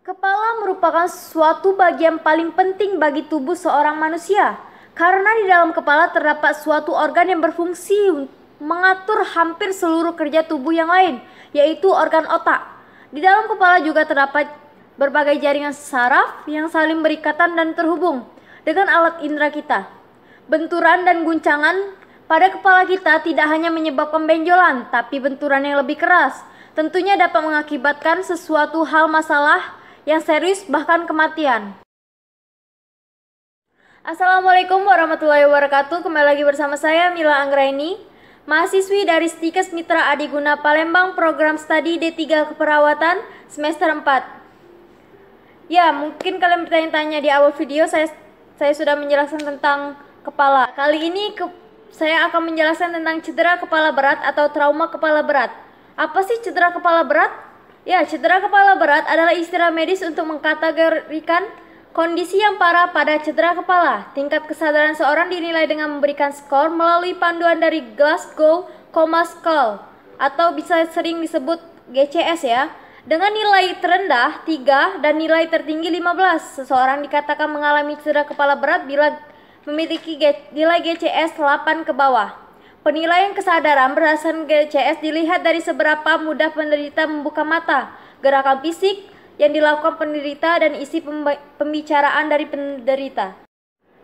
Kepala merupakan suatu bagian paling penting bagi tubuh seorang manusia, karena di dalam kepala terdapat suatu organ yang berfungsi mengatur hampir seluruh kerja tubuh yang lain, yaitu organ otak. Di dalam kepala juga terdapat berbagai jaringan saraf yang saling berikatan dan terhubung dengan alat indera kita. Benturan dan guncangan pada kepala kita tidak hanya menyebabkan benjolan, tapi benturan yang lebih keras tentunya dapat mengakibatkan sesuatu hal masalah yang serius, bahkan kematian. Assalamualaikum warahmatullahi wabarakatuh. Kembali lagi bersama saya Mila Anggraini, mahasiswi dari Stikes Mitra Adiguna Palembang, program studi D3 Keperawatan semester 4. Ya, mungkin kalian bertanya-tanya di awal video saya sudah menjelaskan tentang kepala. Kali ini saya akan menjelaskan tentang cedera kepala berat atau trauma kepala berat. Apa sih cedera kepala berat? Ya, cedera kepala berat adalah istilah medis untuk mengkategorikan kondisi yang parah pada cedera kepala. Tingkat kesadaran seorang dinilai dengan memberikan skor melalui panduan dari Glasgow Coma Scale atau bisa sering disebut GCS ya. Dengan nilai terendah 3 dan nilai tertinggi 15, seseorang dikatakan mengalami cedera kepala berat bila memiliki nilai GCS 8 ke bawah. Penilaian kesadaran berdasarkan GCS dilihat dari seberapa mudah penderita membuka mata, gerakan fisik yang dilakukan penderita, dan isi pembicaraan dari penderita.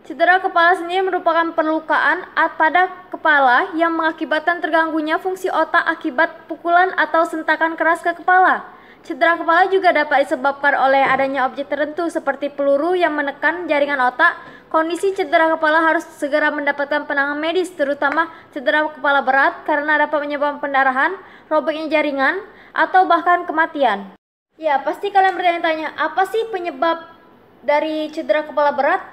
Cedera kepala sendiri merupakan perlukaan pada kepala yang mengakibatkan terganggunya fungsi otak akibat pukulan atau sentakan keras ke kepala. Cedera kepala juga dapat disebabkan oleh adanya objek tertentu seperti peluru yang menekan jaringan otak. Kondisi cedera kepala harus segera mendapatkan penanganan medis, terutama cedera kepala berat karena dapat menyebabkan pendarahan, robeknya jaringan, atau bahkan kematian. Ya, pasti kalian bertanya-tanya, apa sih penyebab dari cedera kepala berat?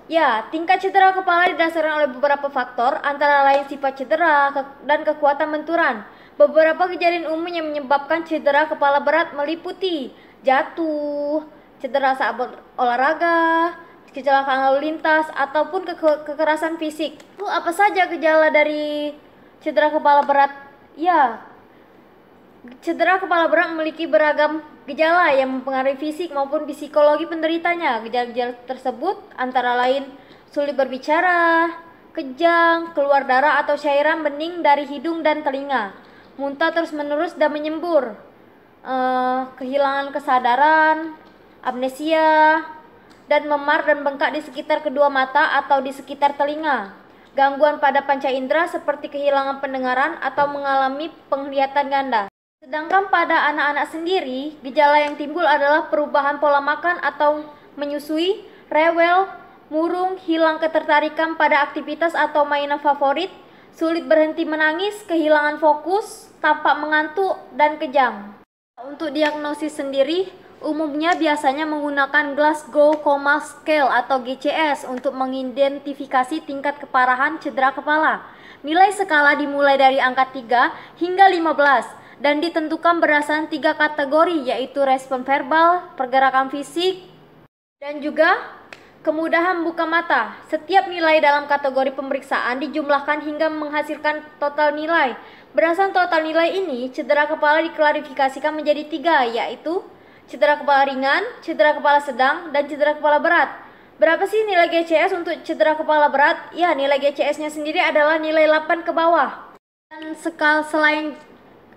Ya, tingkat cedera kepala didasarkan oleh beberapa faktor, antara lain sifat cedera dan kekuatan benturan. Beberapa kejadian umum yang menyebabkan cedera kepala berat meliputi jatuh, cedera saat olahraga, kecelakaan lalu lintas, ataupun kekerasan fisik. Lalu apa saja gejala dari cedera kepala berat? Ya, cedera kepala berat memiliki beragam gejala yang mempengaruhi fisik maupun psikologi penderitanya. Gejala-gejala tersebut antara lain sulit berbicara, kejang, keluar darah atau cairan bening dari hidung dan telinga, muntah terus-menerus dan menyembur, kehilangan kesadaran, amnesia, dan memar dan bengkak di sekitar kedua mata atau di sekitar telinga. Gangguan pada panca indera seperti kehilangan pendengaran atau mengalami penglihatan ganda. Sedangkan pada anak-anak sendiri, gejala yang timbul adalah perubahan pola makan atau menyusui, rewel, murung, hilang ketertarikan pada aktivitas atau mainan favorit, sulit berhenti menangis, kehilangan fokus, tampak mengantuk, dan kejang. Untuk diagnosis sendiri, umumnya biasanya menggunakan Glasgow Coma Scale atau GCS untuk mengidentifikasi tingkat keparahan cedera kepala. Nilai skala dimulai dari angka 3 hingga 15 dan ditentukan berdasarkan 3 kategori, yaitu respon verbal, pergerakan fisik, dan juga kemudahan buka mata. Setiap nilai dalam kategori pemeriksaan dijumlahkan hingga menghasilkan total nilai. Berdasarkan total nilai ini, cedera kepala diklarifikasikan menjadi 3, yaitu cedera kepala ringan, cedera kepala sedang, dan cedera kepala berat. Berapa sih nilai GCS untuk cedera kepala berat? Ya, nilai GCS-nya sendiri adalah nilai 8 ke bawah. Dan selain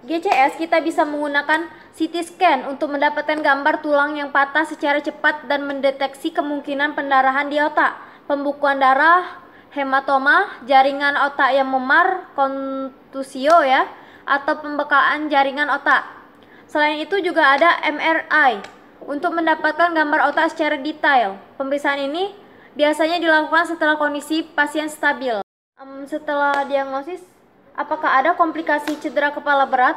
GCS, kita bisa menggunakan CT scan untuk mendapatkan gambar tulang yang patah secara cepat dan mendeteksi kemungkinan pendarahan di otak, pembukuan darah, hematoma, jaringan otak yang memar, kontusio ya, atau pembekakan jaringan otak. Selain itu juga ada MRI untuk mendapatkan gambar otak secara detail. Pemeriksaan ini biasanya dilakukan setelah kondisi pasien stabil. Setelah diagnosis, apakah ada komplikasi cedera kepala berat?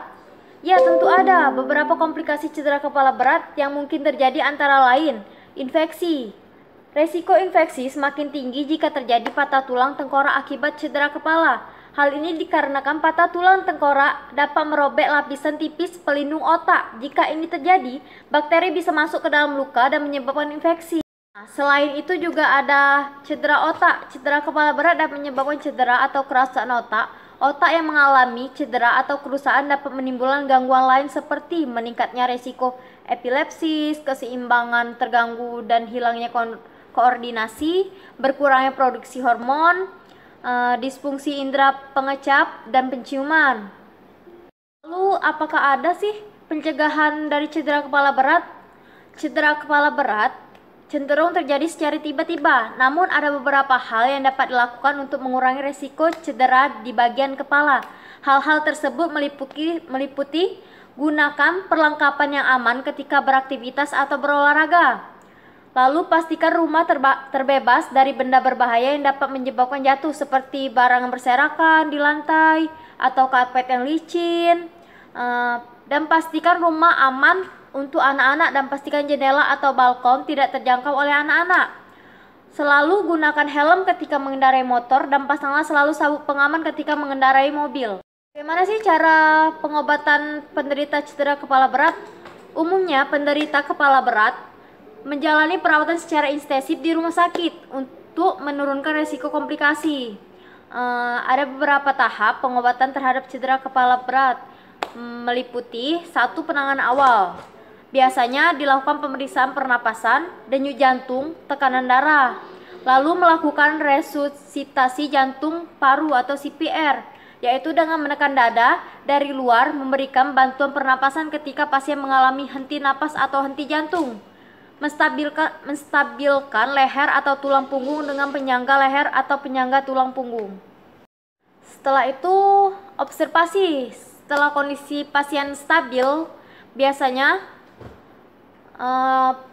Ya, tentu ada. Beberapa komplikasi cedera kepala berat yang mungkin terjadi antara lain infeksi. Resiko infeksi semakin tinggi jika terjadi patah tulang tengkorak akibat cedera kepala. Hal ini dikarenakan patah tulang tengkorak dapat merobek lapisan tipis pelindung otak. Jika ini terjadi, bakteri bisa masuk ke dalam luka dan menyebabkan infeksi. Selain itu juga ada cedera otak. Cedera kepala berat dapat menyebabkan cedera atau kerusakan otak. Otak yang mengalami cedera atau kerusakan dapat menimbulkan gangguan lain seperti meningkatnya resiko epilepsis, keseimbangan terganggu dan hilangnya koordinasi, berkurangnya produksi hormon, disfungsi indera pengecap dan penciuman. Lalu apakah ada sih pencegahan dari cedera kepala berat? Cedera kepala berat cenderung terjadi secara tiba-tiba, namun ada beberapa hal yang dapat dilakukan untuk mengurangi risiko cedera di bagian kepala. Hal-hal tersebut meliputi gunakan perlengkapan yang aman ketika beraktivitas atau berolahraga. Lalu pastikan rumah terbebas dari benda berbahaya yang dapat menyebabkan jatuh seperti barang yang berserakan di lantai atau karpet yang licin. Dan pastikan rumah aman untuk anak-anak dan pastikan jendela atau balkon tidak terjangkau oleh anak-anak. Selalu gunakan helm ketika mengendarai motor dan pasanglah selalu sabuk pengaman ketika mengendarai mobil. Bagaimana sih cara pengobatan penderita cedera kepala berat? Umumnya penderita kepala berat menjalani perawatan secara intensif di rumah sakit untuk menurunkan risiko komplikasi. Ada beberapa tahap pengobatan terhadap cedera kepala berat, meliputi 1. Penanganan awal. Biasanya dilakukan pemeriksaan pernapasan, denyut jantung, tekanan darah, lalu melakukan resusitasi jantung paru atau CPR, yaitu dengan menekan dada dari luar, memberikan bantuan pernapasan ketika pasien mengalami henti napas atau henti jantung, menstabilkan leher atau tulang punggung dengan penyangga leher atau penyangga tulang punggung. Setelah itu, observasi. Setelah kondisi pasien stabil, biasanya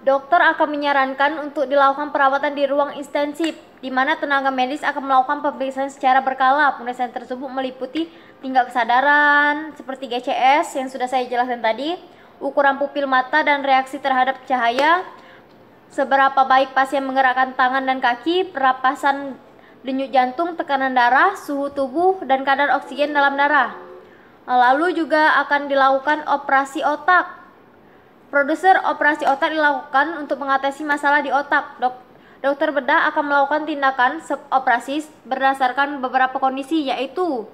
dokter akan menyarankan untuk dilakukan perawatan di ruang intensif, di mana tenaga medis akan melakukan pemeriksaan secara berkala. Pemeriksaan tersebut meliputi tingkat kesadaran seperti GCS yang sudah saya jelaskan tadi, ukuran pupil mata dan reaksi terhadap cahaya, seberapa baik pasien menggerakkan tangan dan kaki, perapasan denyut jantung, tekanan darah, suhu tubuh, dan kadar oksigen dalam darah. Lalu juga akan dilakukan operasi otak. Prosedur operasi otak dilakukan untuk mengatasi masalah di otak. Dokter bedah akan melakukan tindakan operasi berdasarkan beberapa kondisi, yaitu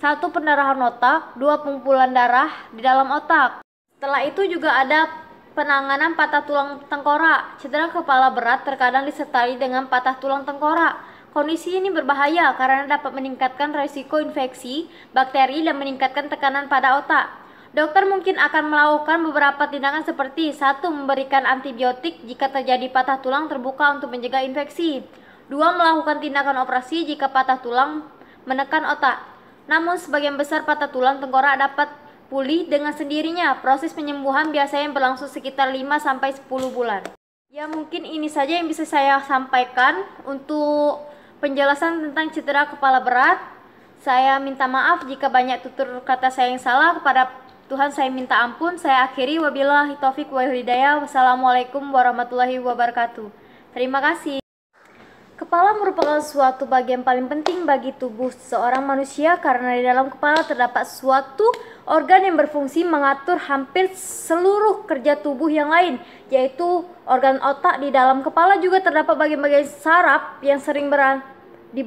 1. Pendarahan otak, 2. Pengumpulan darah di dalam otak. Setelah itu juga ada penanganan patah tulang tengkorak. Cedera kepala berat terkadang disertai dengan patah tulang tengkorak. Kondisi ini berbahaya karena dapat meningkatkan risiko infeksi bakteri dan meningkatkan tekanan pada otak. Dokter mungkin akan melakukan beberapa tindakan seperti 1. Memberikan antibiotik jika terjadi patah tulang terbuka untuk mencegah infeksi. 2. Melakukan tindakan operasi jika patah tulang menekan otak. Namun sebagian besar patah tulang tengkorak dapat pulih dengan sendirinya. Proses penyembuhan biasanya berlangsung sekitar 5-10 bulan. Ya, mungkin ini saja yang bisa saya sampaikan untuk penjelasan tentang cedera kepala berat. Saya minta maaf jika banyak tutur kata saya yang salah. Kepada Tuhan saya minta ampun. Saya akhiri, wabillahi taufik wal hidayah. Wassalamualaikum warahmatullahi wabarakatuh. Terima kasih. Kepala merupakan suatu bagian paling penting bagi tubuh seorang manusia karena di dalam kepala terdapat suatu organ yang berfungsi mengatur hampir seluruh kerja tubuh yang lain, yaitu organ otak. Di dalam kepala juga terdapat bagian-bagian saraf yang sering berada di